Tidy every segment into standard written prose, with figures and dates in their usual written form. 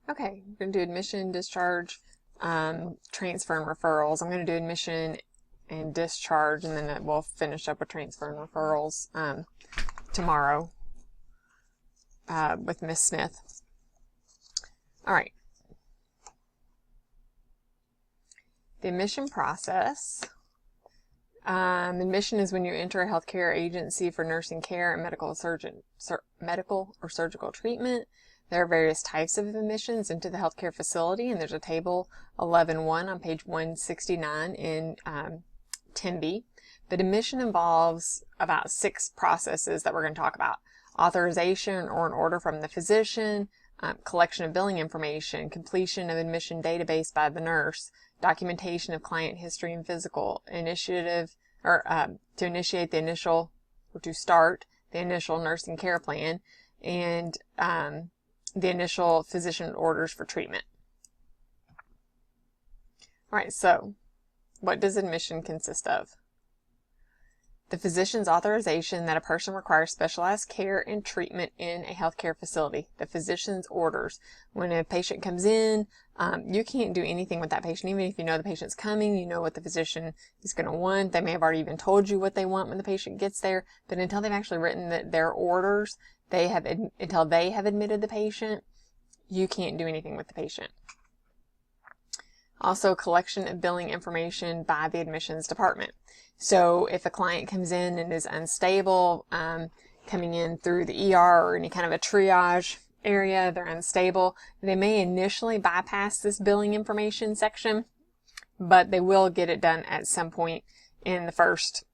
Okay, I'm going to do admission, discharge, transfer, and referrals. I'm going to do admission and discharge, and then we'll finish up with transfer and referrals tomorrow with Miss Smith. All right. The admission process. Admission is when you enter a healthcare agency for nursing care and medical or surgical treatment. There are various types of admissions into the healthcare facility, and there's a table 11.1 on page 169 in 10B. But admission involves about 6 processes that we're going to talk about. Authorization or an order from the physician, collection of billing information, completion of admission database by the nurse, documentation of client history and physical, initiative, or to initiate the initial, or to start the initial nursing care plan, and the initial physician orders for treatment. All right, so what does admission consist of? The physician's authorization that a person requires specialized care and treatment in a healthcare facility. The physician's orders. When a patient comes in, you can't do anything with that patient. Even if you know the patient's coming, you know what the physician is going to want. They may have already even told you what they want when the patient gets there. But until they've actually written their orders, until they have admitted the patient, you can't do anything with the patient. Also, collection of billing information by the admissions department. So if a client comes in and is unstable, coming in through the ER or any kind of a triage area, they're unstable, they may initially bypass this billing information section, but they will get it done at some point in the first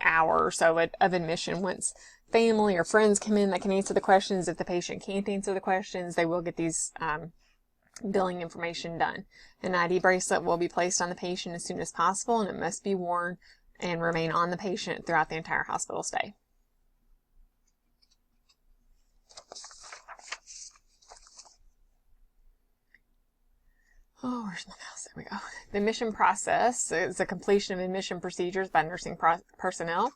hour or so of admission. Once family or friends come in that can answer the questions, if the patient can't answer the questions, they will get these billing information done. An ID bracelet will be placed on the patient as soon as possible, and it must be worn and remain on the patient throughout the entire hospital stay. Oh, where's my mouse? There we go. The admission process is the completion of admission procedures by nursing personnel,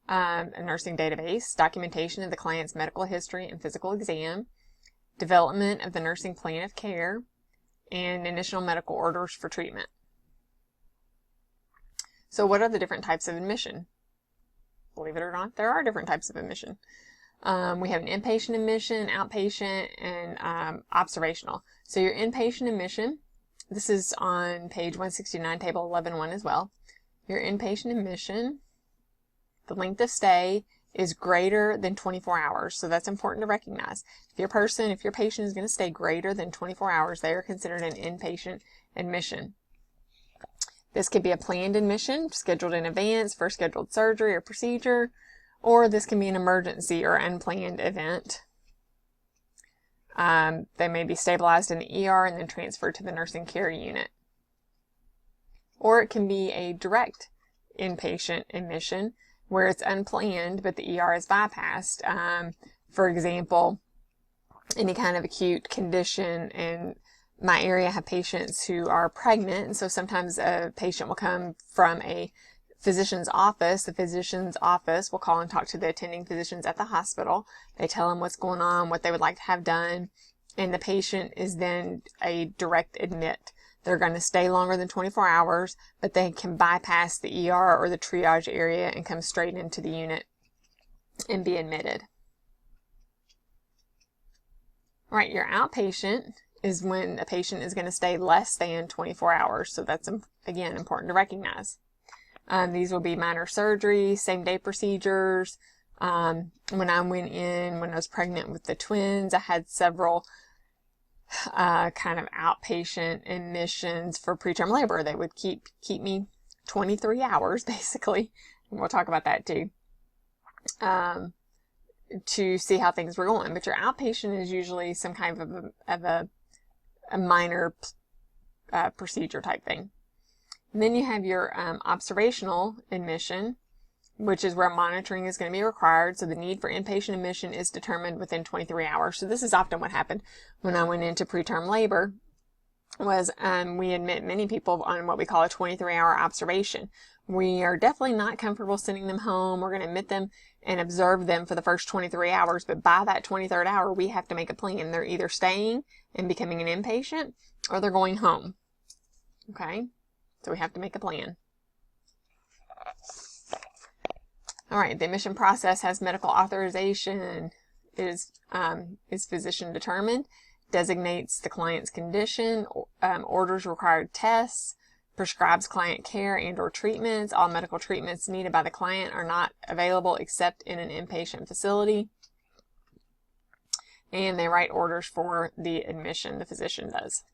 a nursing database, documentation of the client's medical history and physical exam, development of the nursing plan of care, and initial medical orders for treatment. So what are the different types of admission? Believe it or not, there are different types of admission. We have an inpatient admission, outpatient, and observational. So your inpatient admission, this is on page 169, table 11.1 as well. Your inpatient admission, the length of stay is greater than 24 hours. So that's important to recognize. If your patient is going to stay greater than 24 hours, they are considered an inpatient admission. This could be a planned admission, scheduled in advance for scheduled surgery or procedure, or this can be an emergency or unplanned event. They may be stabilized in the ER and then transferred to the nursing care unit. Or it can be a direct inpatient admission where it's unplanned but the ER is bypassed. For example, any kind of acute condition, and my area have patients who are pregnant, and so sometimes a patient will come from a physician's office. The physician's office will call and talk to the attending physicians at the hospital. They tell them what's going on, what they would like to have done, and the patient is then a direct admit. They're going to stay longer than 24 hours, but they can bypass the ER or the triage area and come straight into the unit and be admitted. All right, your outpatient is when a patient is going to stay less than 24 hours. So that's, again, important to recognize. These will be minor surgery, same-day procedures. When I went in, when I was pregnant with the twins, I had several kind of outpatient admissions for preterm labor. They would keep me 23 hours, basically. And we'll talk about that too. To see how things were going. But your outpatient is usually some kind of a minor procedure type thing. And then you have your observational admission, which is where monitoring is going to be required. So the need for inpatient admission is determined within 23 hours. So this is often what happened when I went into preterm labor, was we admit many people on what we call a 23-hour observation. We are definitely not comfortable sending them home. We're going to admit them and observe them for the first 23 hours. But by that 23rd hour, we have to make a plan. They're either staying and becoming an inpatient or they're going home. Okay? So we have to make a plan. All right, the admission process has medical authorization, is physician determined, designates the client's condition, orders required tests, prescribes client care and or treatments. All medical treatments needed by the client are not available except in an inpatient facility. And they write orders for the admission, the physician does.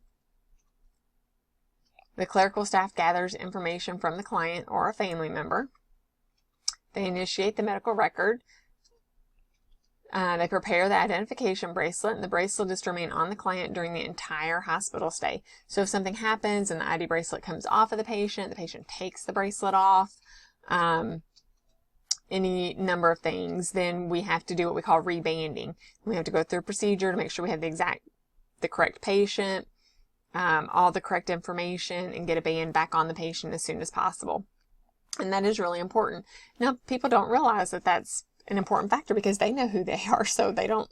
The clerical staff gathers information from the client or a family member. They initiate the medical record. They prepare the identification bracelet, and the bracelet is to remain on the client during the entire hospital stay. So if something happens and the ID bracelet comes off of the patient takes the bracelet off, any number of things, then we have to do what we call rebanding. We have to go through a procedure to make sure we have the correct patient, all the correct information, and get a band back on the patient as soon as possible. And that is really important. Now, people don't realize that that's an important factor because they know who they are, so they don't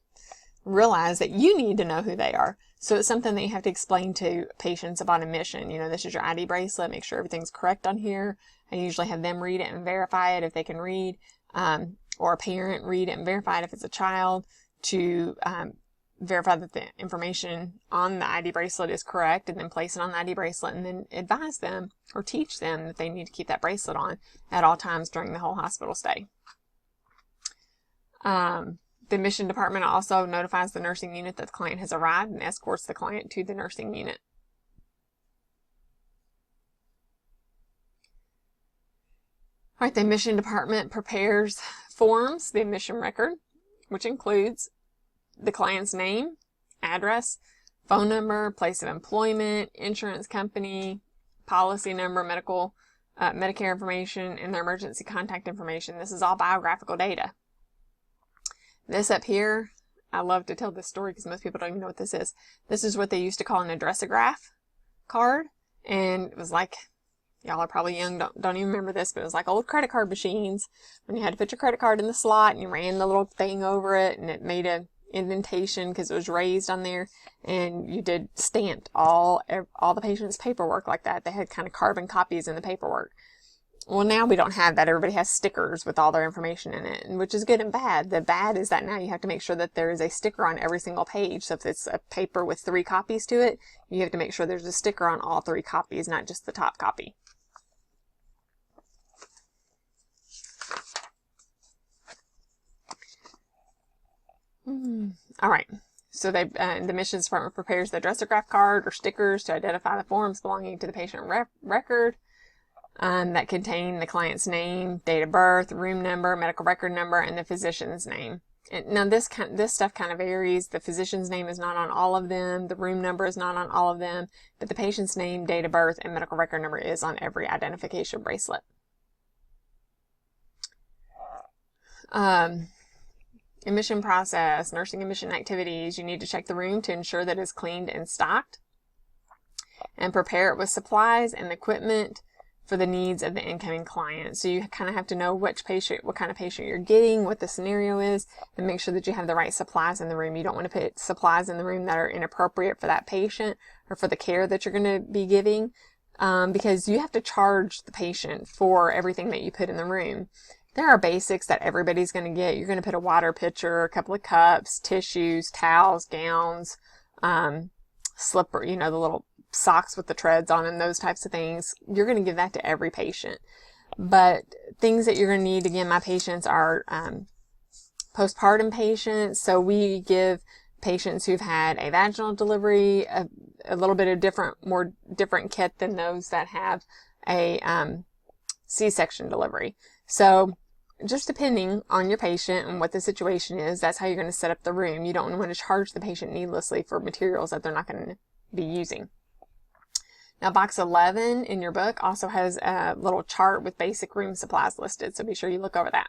realize that you need to know who they are. So it's something that you have to explain to patients about admission. You know, this is your ID bracelet. Make sure everything's correct on here. I usually have them read it and verify it if they can read, or a parent read it and verify it if it's a child, to verify that the information on the ID bracelet is correct, and then place it on the ID bracelet, and then advise them or teach them that they need to keep that bracelet on at all times during the whole hospital stay. The admission department also notifies the nursing unit that the client has arrived and escorts the client to the nursing unit. All right, the admission department prepares forms, the admission record, which includes the client's name, address, phone number, place of employment, insurance company, policy number, Medicare information, and their emergency contact information. This is all biographical data. This up here, I love to tell this story because most people don't even know what this is. This is what they used to call an addressograph card, and it was like, y'all are probably young, don't even remember this, but it was like old credit card machines when you had to put your credit card in the slot and you ran the little thing over it, and it made a indentation because it was raised on there, and you did stamped all the patient's paperwork like that. They had kind of carbon copies in the paperwork. Well, now we don't have that. Everybody has stickers with all their information in it, which is good and bad. The bad is that now you have to make sure that there is a sticker on every single page. So if it's a paper with 3 copies to it, you have to make sure there's a sticker on all 3 copies, not just the top copy. All right. So the admissions department prepares the addressograph card or stickers to identify the forms belonging to the patient record that contain the client's name, date of birth, room number, medical record number, and the physician's name. And now this stuff kind of varies. The physician's name is not on all of them. The room number is not on all of them. But the patient's name, date of birth, and medical record number is on every identification bracelet. Admission process, nursing admission activities. You need to check the room to ensure that it's cleaned and stocked, and prepare it with supplies and equipment for the needs of the incoming client. So you kind of have to know what kind of patient you're getting, what the scenario is, and make sure that you have the right supplies in the room. You don't want to put supplies in the room that are inappropriate for that patient or for the care that you're going to be giving, because you have to charge the patient for everything that you put in the room. There are basics that everybody's going to get. You're going to put a water pitcher, a couple of cups, tissues, towels, gowns, slipper, the little socks with the treads on them, those types of things. You're going to give that to every patient. But things that you're going to need, again, my patients are postpartum patients. So we give patients who've had a vaginal delivery a little bit of more different kit than those that have a C-section delivery. So just depending on your patient and what the situation is, that's how you're going to set up the room. You don't want to charge the patient needlessly for materials that they're not going to be using. Now, box 11 in your book also has a little chart with basic room supplies listed, so be sure you look over that.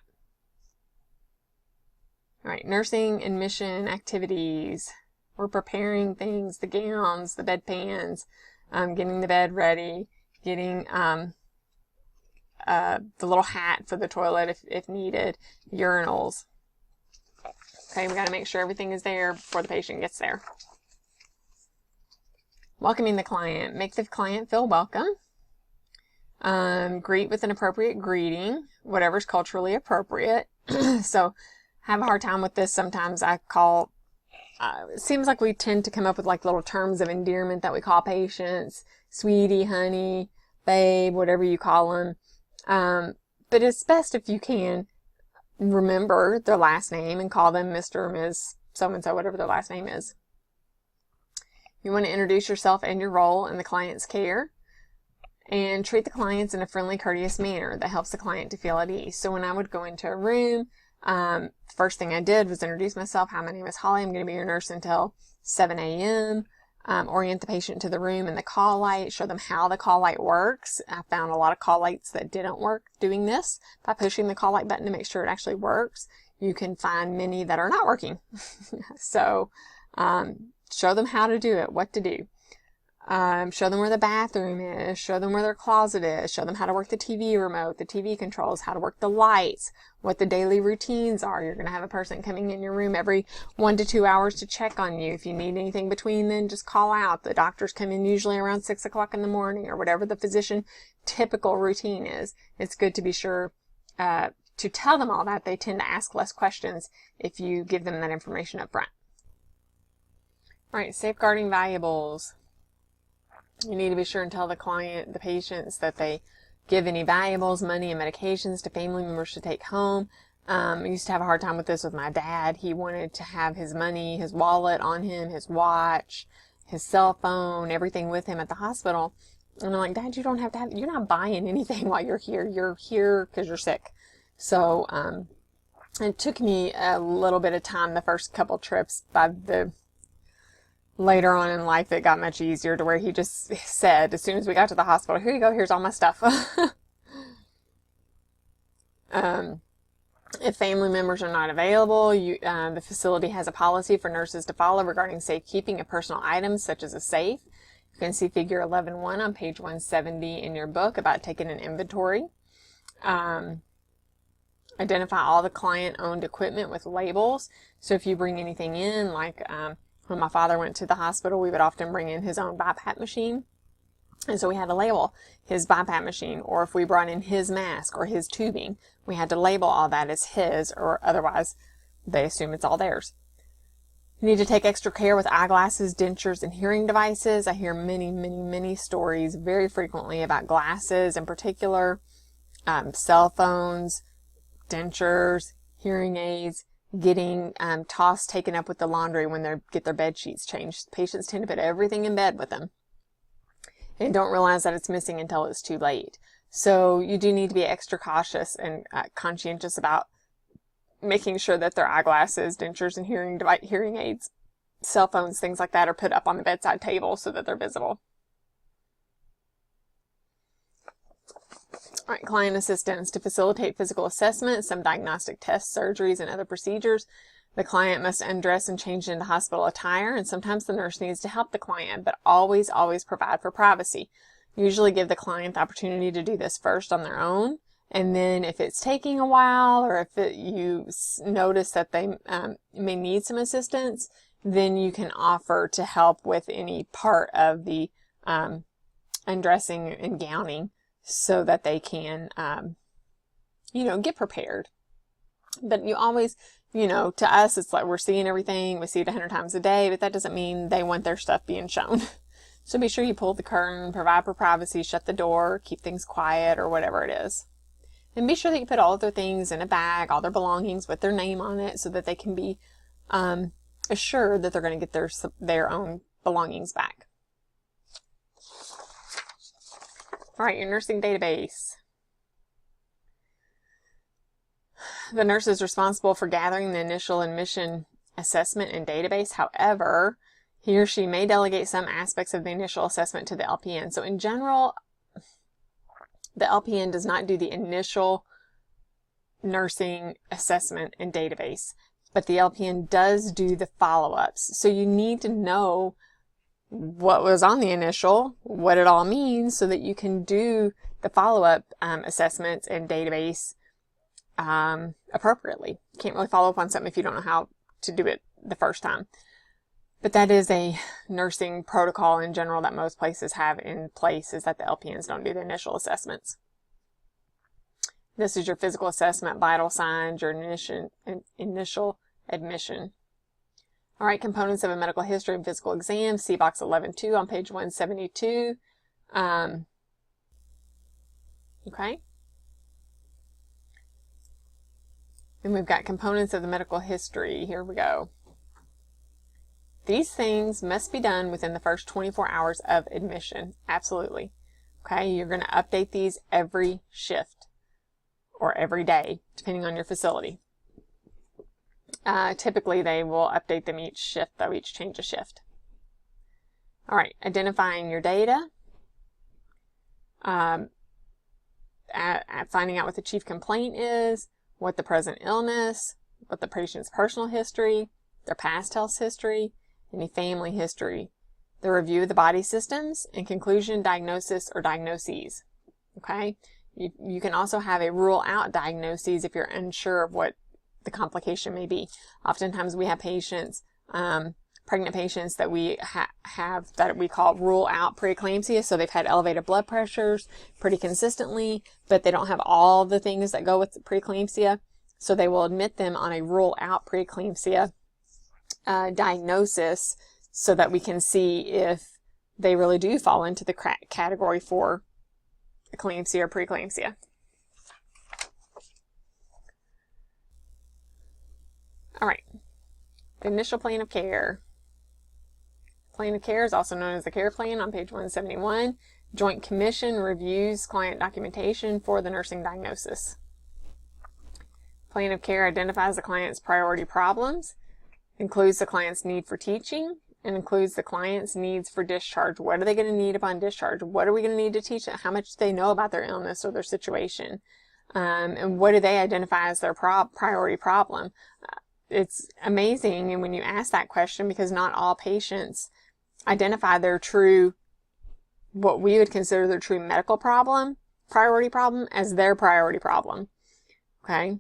All right, nursing admission activities. We're preparing things, the gowns, the bedpans, getting the bed ready, getting the little hat for the toilet if needed, urinals. Okay, we got to make sure everything is there before the patient gets there. Welcoming the client. Make the client feel welcome. Greet with an appropriate greeting, whatever's culturally appropriate. So, have a hard time with this. Sometimes I call, it seems like we tend to come up with like little terms of endearment that we call patients, sweetie, honey, babe, whatever you call them. But it's best if you can remember their last name and call them Mr. or Ms. so-and-so, whatever their last name is. You want to introduce yourself and your role in the client's care, and treat the clients in a friendly, courteous manner that helps the client to feel at ease. So when I would go into a room, first thing I did was introduce myself. Hi, my name is Holly. I'm going to be your nurse until 7 a.m. Orient the patient to the room and the call light. Show them how the call light works. I found a lot of call lights that didn't work doing this. By pushing the call light button to make sure it actually works, you can find many that are not working. So show them how to do it, what to do. Show them where the bathroom is, show them where their closet is, show them how to work the TV remote, the TV controls, how to work the lights, what the daily routines are. You're going to have a person coming in your room every 1 to 2 hours to check on you. If you need anything between then, just call out. The doctors come in usually around 6 o'clock in the morning, or whatever the physician typical routine is. It's good to be sure to tell them all that. They tend to ask less questions if you give them that information up front. All right, safeguarding valuables. You need to be sure and tell the patients that they give any valuables, money, and medications to family members to take home. I used to have a hard time with this with my dad. He wanted to have his money, his wallet on him, his watch, his cell phone, everything with him at the hospital. And I'm like, Dad, you don't have to have, you're not buying anything while you're here. You're here because you're sick. So it took me a little bit of time the first couple trips. Later on in life, it got much easier to where he just said, as soon as we got to the hospital, here you go, here's all my stuff. If family members are not available, the facility has a policy for nurses to follow regarding safekeeping of personal items, such as a safe. You can see figure 11.1 on page 170 in your book about taking an inventory. Identify all the client-owned equipment with labels. So if you bring anything in, like when my father went to the hospital, we would often bring in his own BiPAP machine. And so we had to label his BiPAP machine, or if we brought in his mask or his tubing, we had to label all that as his, or otherwise they assume it's all theirs. You need to take extra care with eyeglasses, dentures, and hearing devices. I hear many stories very frequently about glasses in particular, cell phones, dentures, hearing aids, getting taken up with the laundry when they get their bed sheets changed. Patients tend to put everything in bed with them and don't realize that it's missing until it's too late. So you do need to be extra cautious and conscientious about making sure that their eyeglasses, dentures, and hearing aids, cell phones, things like that are put up on the bedside table so that they're visible. All right, client assistance. To facilitate physical assessment, some diagnostic tests, surgeries, and other procedures, the client must undress and change into hospital attire, and sometimes the nurse needs to help the client, but always provide for privacy. Usually give the client the opportunity to do this first on their own, and then if it's taking a while, or if you notice that they may need some assistance, then you can offer to help with any part of the undressing and gowning, so that they can, get prepared. But you always, to us, it's like we're seeing everything. We see it 100 times a day, but that doesn't mean they want their stuff being shown. So be sure you pull the curtain, provide for privacy, shut the door, keep things quiet, or whatever it is. And be sure that you put all of their things in a bag, all their belongings with their name on it, so that they can be assured that they're going to get their own belongings back. All right, your nursing database. The nurse is responsible for gathering the initial admission assessment and database. However, he or she may delegate some aspects of the initial assessment to the LPN. So in general, the LPN does not do the initial nursing assessment and database, but the LPN does do the follow-ups. So you need to know what was on the initial, what it all means, so that you can do the follow-up assessments and database appropriately. You can't really follow up on something if you don't know how to do it the first time. But that is a nursing protocol in general that most places have in place, is that the LPNs don't do the initial assessments. This is your physical assessment, vital signs, your initial admission. All right, components of a medical history and physical exam, see box 11.2 on page 172. Okay. And we've got components of the medical history. Here we go. These things must be done within the first 24 hours of admission. Absolutely. Okay, you're going to update these every shift or every day, depending on your facility. Typically, they will update them each shift, though, each change of shift. All right, identifying your data. Finding out what the chief complaint is, what the present illness, what the patient's personal history, their past health history, any family history, the review of the body systems, and conclusion, diagnosis, or diagnoses. Okay? You can also have a rule out diagnoses if you're unsure of what the complication may be. Oftentimes we have patients, pregnant patients that we have that we call rule out preeclampsia. So they've had elevated blood pressures pretty consistently, but they don't have all the things that go with preeclampsia. So they will admit them on a rule out preeclampsia diagnosis, so that we can see if they really do fall into the category for eclampsia or preeclampsia. All right, the initial plan of care. Plan of care is also known as the care plan on page 171. Joint Commission reviews client documentation for the nursing diagnosis. Plan of care identifies the client's priority problems, includes the client's need for teaching, and includes the client's needs for discharge. What are they going to need upon discharge? What are we going to need to teach them? How much do they know about their illness or their situation? And what do they identify as their priority problem? It's amazing, and when you ask that question, because not all patients identify their true, what we would consider their true medical problem, priority problem, as their priority problem. Okay?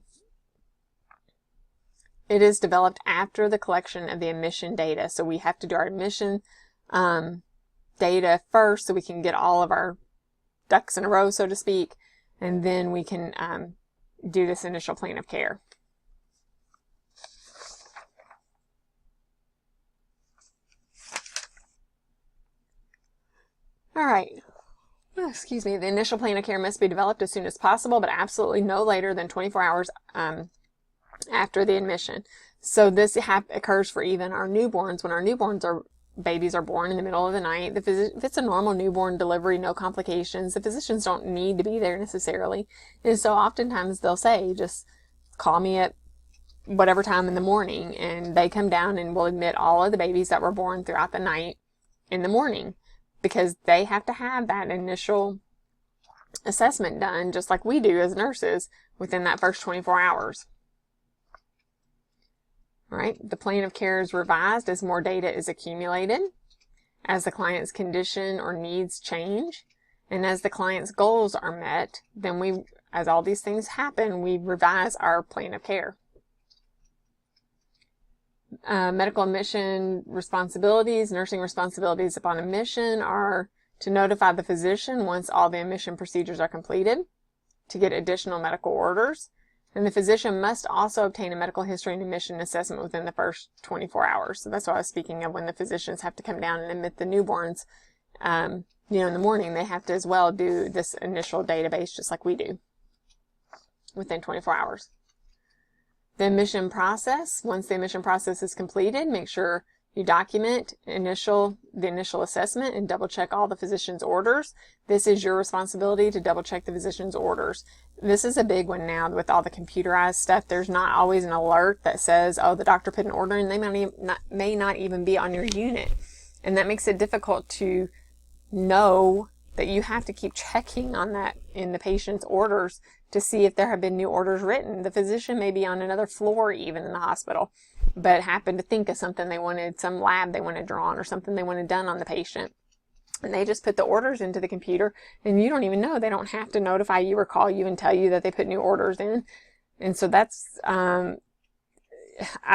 It is developed after the collection of the admission data. So we have to do our admission data first, so we can get all of our ducks in a row, so to speak, and then we can do this initial plan of care. All right. Excuse me. The initial plan of care must be developed as soon as possible, but absolutely no later than 24 hours after the admission. So this occurs for even our newborns. When our babies are born in the middle of the night, if it's a normal newborn delivery, no complications, the physicians don't need to be there necessarily. And so oftentimes they'll say, just call me at whatever time in the morning, and they come down and will admit all of the babies that were born throughout the night in the morning, because they have to have that initial assessment done, just like we do as nurses, within that first 24 hours. All right, the plan of care is revised as more data is accumulated, as the client's condition or needs change, and as the client's goals are met. Then as all these things happen, we revise our plan of care. Medical admission responsibilities, nursing responsibilities upon admission are to notify the physician once all the admission procedures are completed, to get additional medical orders, and the physician must also obtain a medical history and admission assessment within the first 24 hours. So that's what I was speaking of, when the physicians have to come down and admit the newborns, in the morning, they have to as well do this initial database just like we do within 24 hours. The admission process, once the admission process is completed, make sure you document the initial assessment and double check all the physician's orders. This is your responsibility to double check the physician's orders. This is a big one now with all the computerized stuff. There's not always an alert that says, oh, the doctor put an order in. They may not even be on your unit. And that makes it difficult to know that you have to keep checking on that in the patient's orders to see if there have been new orders written. The physician may be on another floor even in the hospital, but happened to think of something they wanted, some lab they wanted drawn or something they wanted done on the patient. And they just put the orders into the computer, and you don't even know. They don't have to notify you or call you and tell you that they put new orders in. And so that's, I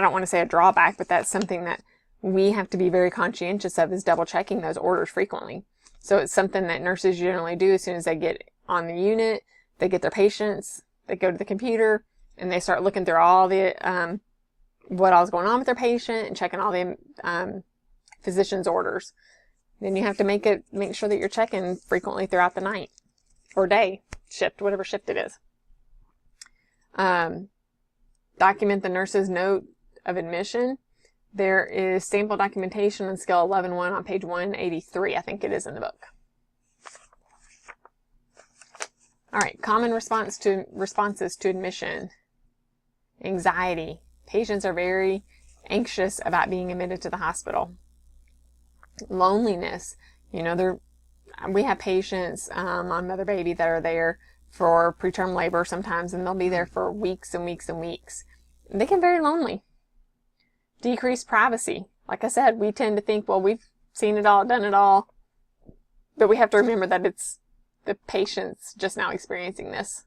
don't want to say a drawback, but that's something that we have to be very conscientious of, is double checking those orders frequently. So it's something that nurses generally do as soon as they get on the unit, they get their patients, they go to the computer, and they start looking through all the, what all's going on with their patient and checking all the physician's orders. Then you have to make sure that you're checking frequently throughout the night or day shift, whatever shift it is. Document the nurse's note of admission. There is sample documentation on scale 11.1 on page 183. I think it is in the book. All right, common responses to admission. Anxiety. Patients are very anxious about being admitted to the hospital. Loneliness. You know, we have patients on Mother Baby that are there for preterm labor sometimes, and they'll be there for weeks and weeks and weeks. They get very lonely. Decreased privacy. Like I said, we tend to think, well, we've seen it all, done it all. But we have to remember that it's the patient's just now experiencing this.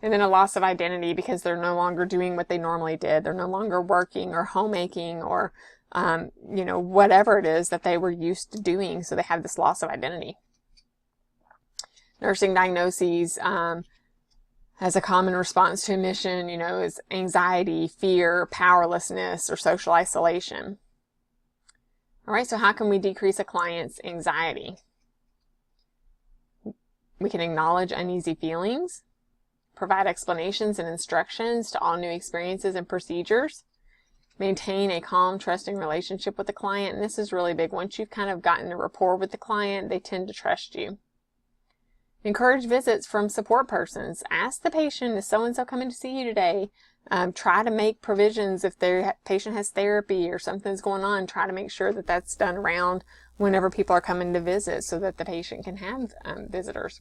And then a loss of identity because they're no longer doing what they normally did. They're no longer working or homemaking or, you know, whatever it is that they were used to doing. So they have this loss of identity. Nursing diagnoses, as a common response to admission, you know, is anxiety, fear, powerlessness, or social isolation. All right, so how can we decrease a client's anxiety? We can acknowledge uneasy feelings, provide explanations and instructions to all new experiences and procedures, maintain a calm, trusting relationship with the client. And this is really big. Once you've kind of gotten a rapport with the client, they tend to trust you. Encourage visits from support persons. Ask the patient, is so-and-so coming to see you today? Try to make provisions if their patient has therapy or something's going on. Try to make sure that that's done around whenever people are coming to visit so that the patient can have visitors.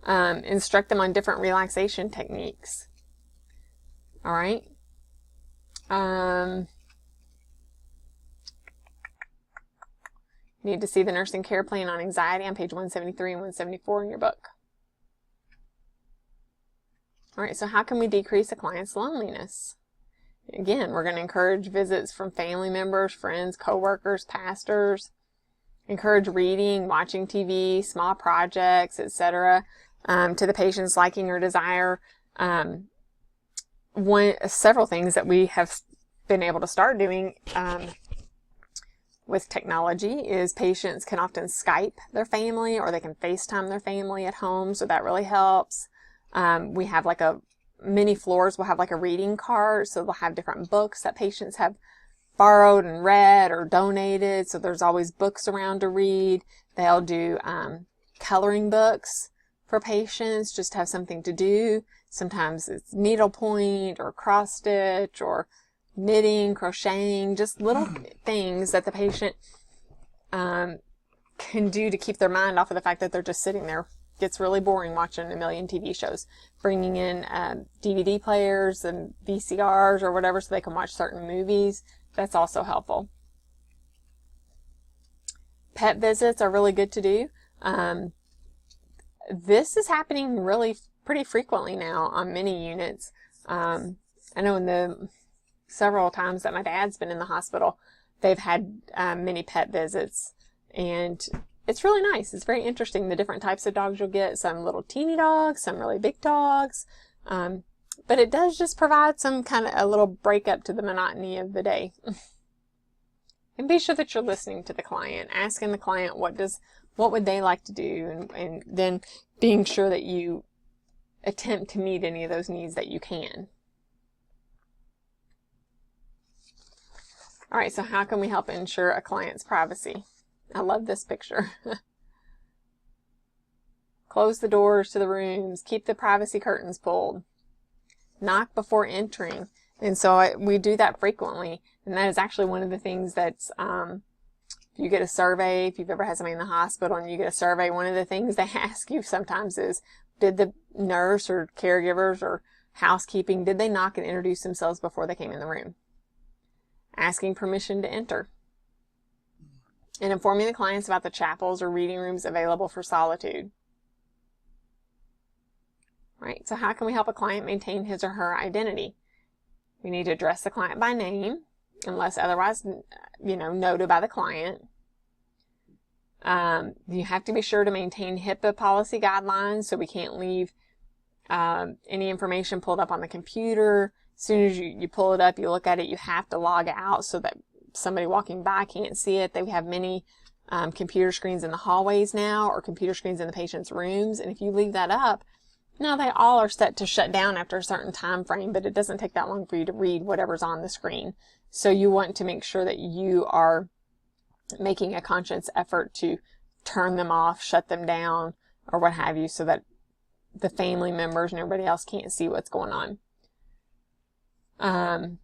Instruct them on different relaxation techniques. All right. Need to see the nursing care plan on anxiety on page 173 and 174 in your book. All right, so how can we decrease a client's loneliness? Again, we're going to encourage visits from family members, friends, coworkers, pastors. Encourage reading, watching TV, small projects, etc., to the patient's liking or desire. Several things that we have been able to start doing with technology is patients can often Skype their family or they can FaceTime their family at home, so that really helps. We have like many floors will have like a reading cart, so they'll have different books that patients have borrowed and read or donated, so there's always books around to read. They'll do coloring books for patients, just to have something to do. Sometimes it's needlepoint or cross stitch or knitting, crocheting, just little things that the patient can do to keep their mind off of the fact that they're just sitting there. Gets really boring watching a million TV shows. Bringing in DVD players and VCRs or whatever so they can watch certain movies. That's also helpful. Pet visits are really good to do. This is happening really pretty frequently now on many units. I know in the several times that my dad's been in the hospital, they've had many pet visits, and it's really nice. It's very interesting, the different types of dogs you'll get. Some little teeny dogs, some really big dogs. But it does just provide some kind of a little break up to the monotony of the day. And be sure that you're listening to the client, asking the client what would they like to do, and then being sure that you attempt to meet any of those needs that you can. All right, so how can we help ensure a client's privacy? I love this picture. Close the doors to the rooms. Keep the privacy curtains pulled. Knock before entering. And so we do that frequently. And that is actually one of the things that's If you get a survey, if you've ever had somebody in the hospital and you get a survey, one of the things they ask you sometimes is, did the nurse or caregivers or housekeeping, did they knock and introduce themselves before they came in the room? Asking permission to enter. And informing the clients about the chapels or reading rooms available for solitude. Right, so how can we help a client maintain his or her identity? We need to address the client by name, unless otherwise, noted by the client. You have to be sure to maintain HIPAA policy guidelines, so we can't leave any information pulled up on the computer. As soon as you pull it up, you look at it, you have to log out so that somebody walking by can't see it. They have many computer screens in the hallways now, or computer screens in the patient's rooms, and if you leave that up, now they all are set to shut down after a certain time frame, but it doesn't take that long for you to read whatever's on the screen. So you want to make sure that you are making a conscious effort to turn them off, shut them down, or what have you, so that the family members and everybody else can't see what's going on.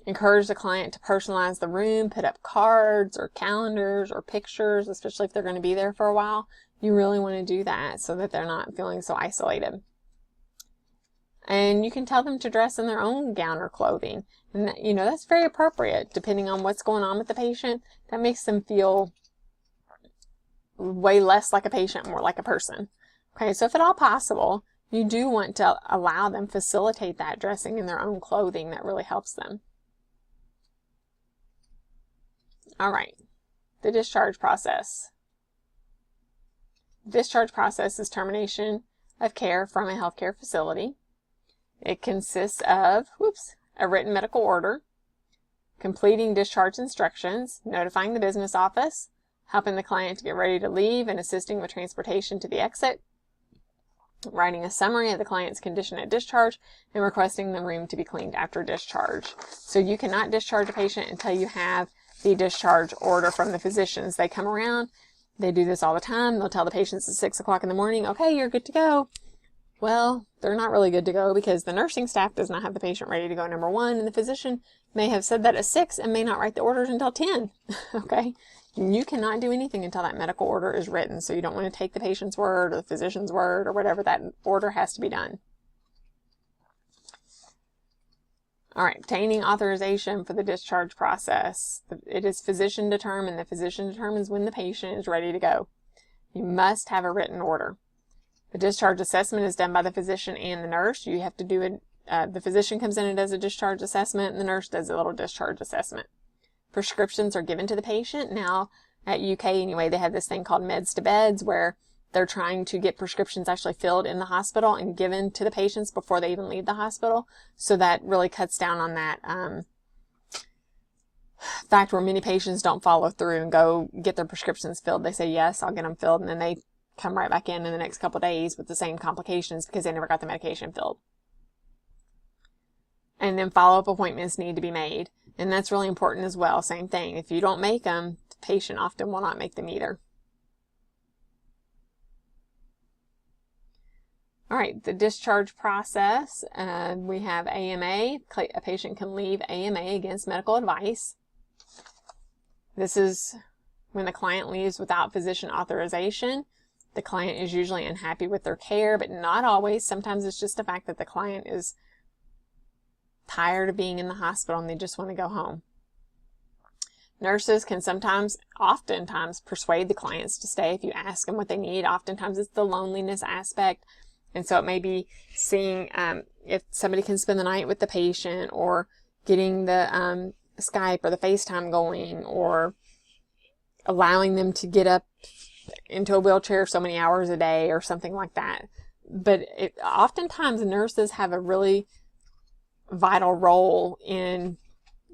Encourage the client to personalize the room, put up cards or calendars or pictures, especially if they're going to be there for a while. You really want to do that so that they're not feeling so isolated. And you can tell them to dress in their own gown or clothing. And that, that's very appropriate depending on what's going on with the patient. That makes them feel way less like a patient, more like a person. Okay, so if at all possible, you do want to allow them, facilitate that dressing in their own clothing. That really helps them. All right, the discharge process. Discharge process is termination of care from a healthcare facility. It consists of, a written medical order, completing discharge instructions, notifying the business office, helping the client to get ready to leave and assisting with transportation to the exit, writing a summary of the client's condition at discharge, and requesting the room to be cleaned after discharge. So you cannot discharge a patient until you have the discharge order from the physicians. They come around. They do this all the time. They'll tell the patients at 6 o'clock in the morning, okay, you're good to go. Well, they're not really good to go because the nursing staff does not have the patient ready to go, number one, and the physician may have said that at 6 and may not write the orders until 10, okay? You cannot do anything until that medical order is written, so you don't want to take the patient's word or the physician's word or whatever. That order has to be done. All right, obtaining authorization for the discharge process. It is physician determined. The physician determines when the patient is ready to go. You must have a written order. The discharge assessment is done by the physician and the nurse. You have to do it. The physician comes in and does a discharge assessment, and the nurse does a little discharge assessment. Prescriptions are given to the patient. Now, at UK anyway, they have this thing called meds to beds, where they're trying to get prescriptions actually filled in the hospital and given to the patients before they even leave the hospital. So that really cuts down on that fact where many patients don't follow through and go get their prescriptions filled. They say, yes, I'll get them filled, and then they come right back in the next couple of days with the same complications because they never got the medication filled. And then follow-up appointments need to be made. And that's really important as well. Same thing. If you don't make them, the patient often will not make them either. All right, the discharge process. We have AMA. A patient can leave AMA against medical advice. This is when the client leaves without physician authorization. The client is usually unhappy with their care, but not always. Sometimes it's just the fact that the client is tired of being in the hospital and they just want to go home. Nurses can oftentimes persuade the clients to stay if you ask them what they need. Oftentimes it's the loneliness aspect. And so it may be seeing if somebody can spend the night with the patient, or getting the Skype or the FaceTime going, or allowing them to get up into a wheelchair so many hours a day or something like that. But oftentimes nurses have a really vital role in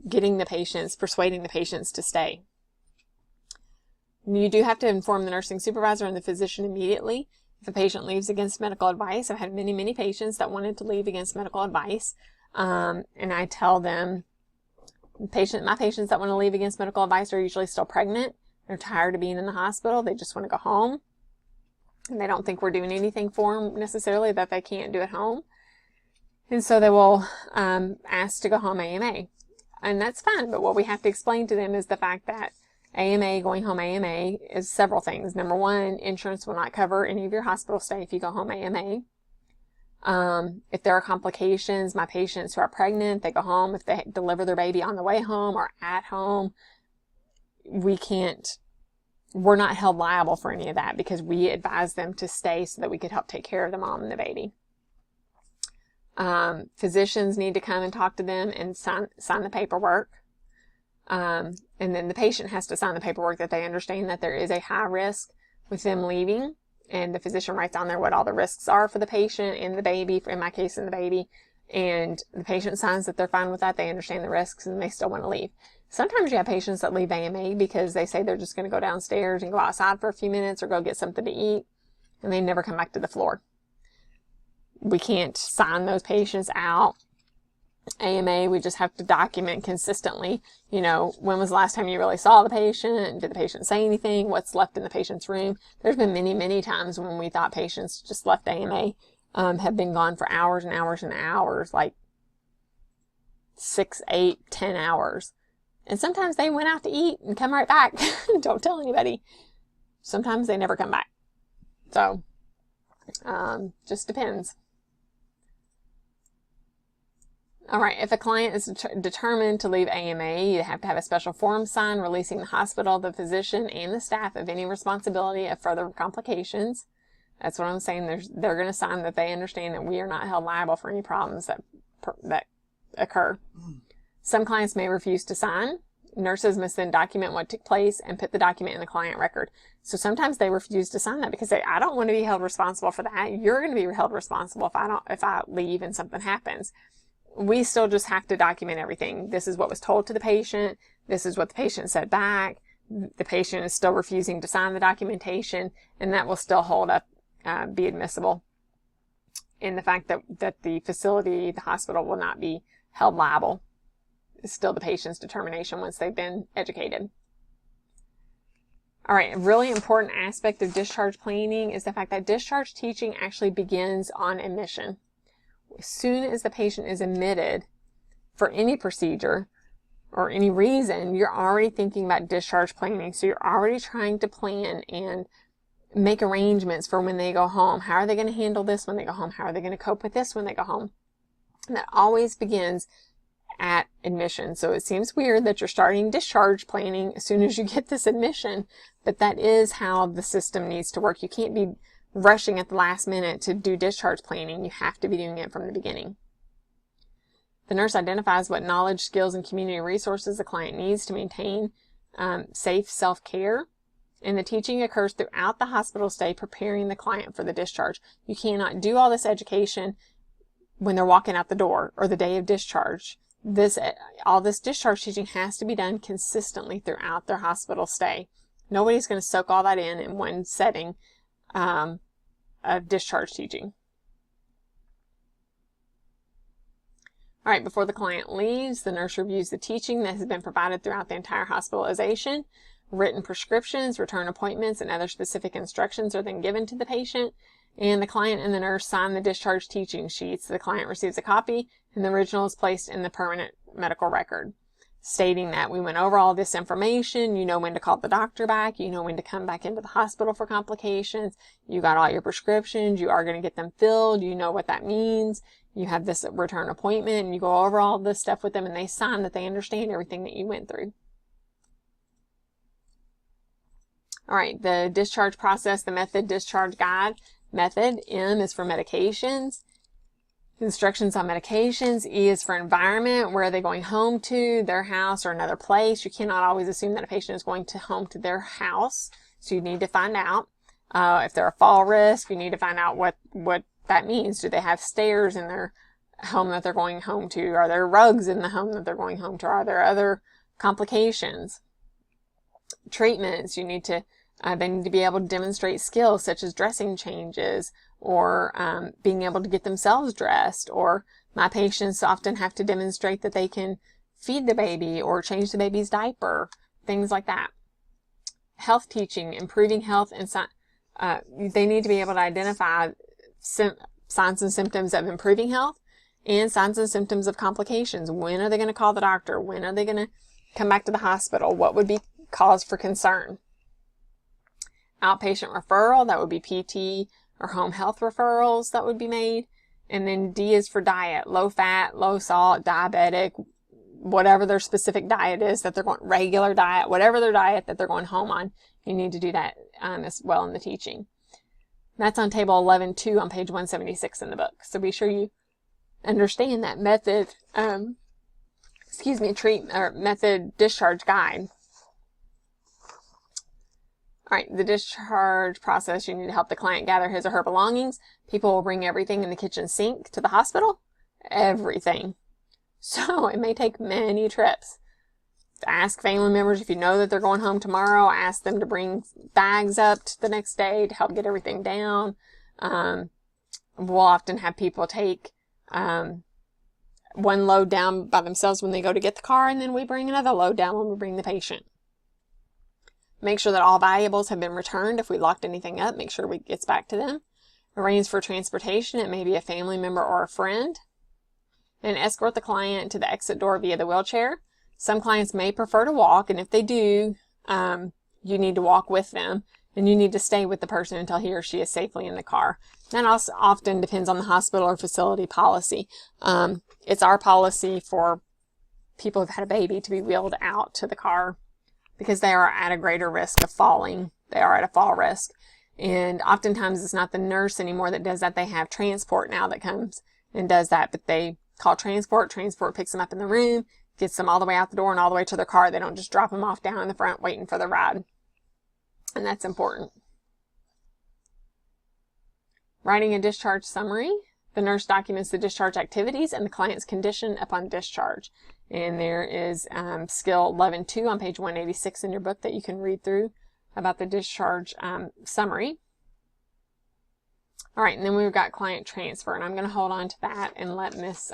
getting the patients, persuading the patients to stay. You do have to inform the nursing supervisor and the physician immediately if a patient leaves against medical advice. I've had many, many patients that wanted to leave against medical advice. And I tell them, my patients that want to leave against medical advice are usually still pregnant. They're tired of being in the hospital. They just want to go home. And they don't think we're doing anything for them necessarily that they can't do at home. And so they will ask to go home AMA. And that's fine, but what we have to explain to them is the fact that AMA, going home AMA, is several things. Number one, insurance will not cover any of your hospital stay if you go home AMA. If there are complications, my patients who are pregnant, they go home. If they deliver their baby on the way home or at home, we're not held liable for any of that because we advise them to stay so that we could help take care of the mom and the baby. Physicians need to come and talk to them and sign the paperwork. And then the patient has to sign the paperwork that they understand that there is a high risk with them leaving. And the physician writes on there what all the risks are for the patient and the baby, in my case, and the baby. And the patient signs that they're fine with that. They understand the risks and they still want to leave. Sometimes you have patients that leave AMA because they say they're just going to go downstairs and go outside for a few minutes or go get something to eat. And they never come back to the floor. We can't sign those patients out. AMA, we just have to document consistently, you know, when was the last time you really saw the patient? Did the patient say anything? What's left in the patient's room? There's been many, many times when we thought patients just left AMA, have been gone for hours and hours and hours, like 6, 8, 10 hours. And sometimes they went out to eat and come right back. Don't tell anybody. Sometimes they never come back. So, just depends. All right, if a client is determined to leave AMA, you have to have a special form signed releasing the hospital, the physician, and the staff of any responsibility of further complications. That's what I'm saying. They're going to sign that they understand that we are not held liable for any problems that occur. Some clients may refuse to sign. Nurses must then document what took place and put the document in the client record. So sometimes they refuse to sign that because I don't want to be held responsible for that. You're going to be held responsible if I leave and something happens. We still just have to document everything. This is what was told to the patient. This is what the patient said back. The patient is still refusing to sign the documentation, and that will still hold up, be admissible in the fact that the facility, the hospital, will not be held liable. It's still the patient's determination once they've been educated. All right, a really important aspect of discharge planning is the fact that discharge teaching actually begins on admission. As soon as the patient is admitted for any procedure or any reason, you're already thinking about discharge planning. So you're already trying to plan and make arrangements for when they go home. How are they going to handle this when they go home? How are they going to cope with this when they go home? And that always begins at admission. So it seems weird that you're starting discharge planning as soon as you get this admission, but that is how the system needs to work. You can't be rushing at the last minute to do discharge planning. You have to be doing it from the beginning. The nurse identifies what knowledge, skills, and community resources the client needs to maintain safe self-care. And the teaching occurs throughout the hospital stay, preparing the client for the discharge. You cannot do all this education when they're walking out the door or the day of discharge. All this discharge teaching has to be done consistently throughout their hospital stay. Nobody's going to soak all that in one setting of discharge teaching. All right, before the client leaves, the nurse reviews the teaching that has been provided throughout the entire hospitalization. Written prescriptions, return appointments, and other specific instructions are then given to the patient, and the client and the nurse sign the discharge teaching sheets. The client receives a copy, and the original is placed in the permanent medical record, stating that we went over all this information. You know when to call the doctor back. You know when to come back into the hospital for complications. You got all your prescriptions. You are going to get them filled. You know what that means. You have this return appointment, and you go over all this stuff with them, and they sign that they understand everything that you went through. All right, the discharge process, the method, discharge guide. Method, M is for medications. Instructions on medications. E is for environment. Where are they going home to? Their house or another place. You cannot always assume that a patient is going home to their house. So you need to find out. If they're a fall risk, you need to find out what that means. Do they have stairs in their home that they're going home to? Are there rugs in the home that they're going home to? Are there other complications? Treatments, they need to be able to demonstrate skills such as dressing changes or being able to get themselves dressed, or my patients often have to demonstrate that they can feed the baby or change the baby's diaper, things like that. Health teaching, improving health, and they need to be able to identify signs and symptoms of improving health And signs and symptoms of complications. When are they going to call the doctor? When are they going to come back to the hospital? What would be cause for concern? Outpatient referral, that would be PT or home health referrals that would be made. And then D is for diet, low fat, low salt, diabetic, whatever their specific diet is that they're going, regular diet, whatever their diet that they're going home on, you need to do that as well in the teaching. That's on table 11.2 on page 176 in the book. So be sure you understand that method, method discharge guide. All right, the discharge process, you need to help the client gather his or her belongings. People will bring everything in the kitchen sink to the hospital. Everything. So it may take many trips. Ask family members if you know that they're going home tomorrow. Ask them to bring bags up the next day to help get everything down. We'll often have people take one load down by themselves when they go to get the car, and then we bring another load down when we bring the patient. Make sure that all valuables have been returned. If we locked anything up, make sure it gets back to them. Arrange for transportation. It may be a family member or a friend. And escort the client to the exit door via the wheelchair. Some clients may prefer to walk, and if they do, you need to walk with them, and you need to stay with the person until he or she is safely in the car. That also often depends on the hospital or facility policy. It's our policy for people who've had a baby to be wheeled out to the car because they are at a greater risk of falling. They are at a fall risk. And oftentimes it's not the nurse anymore that does that. They have transport now that comes and does that, but they call transport. Transport picks them up in the room, gets them all the way out the door and all the way to their car. They don't just drop them off down in the front waiting for the ride. And that's important. Writing a discharge summary. The nurse documents the discharge activities and the client's condition upon discharge. And there is skill 11.2 on page 186 in your book that you can read through about the discharge summary. All right, and then we've got client transfer, and I'm going to hold on to that and let Miss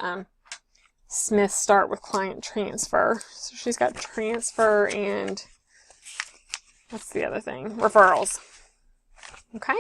Smith start with client transfer. So she's got transfer and what's the other thing? Referrals. Okay.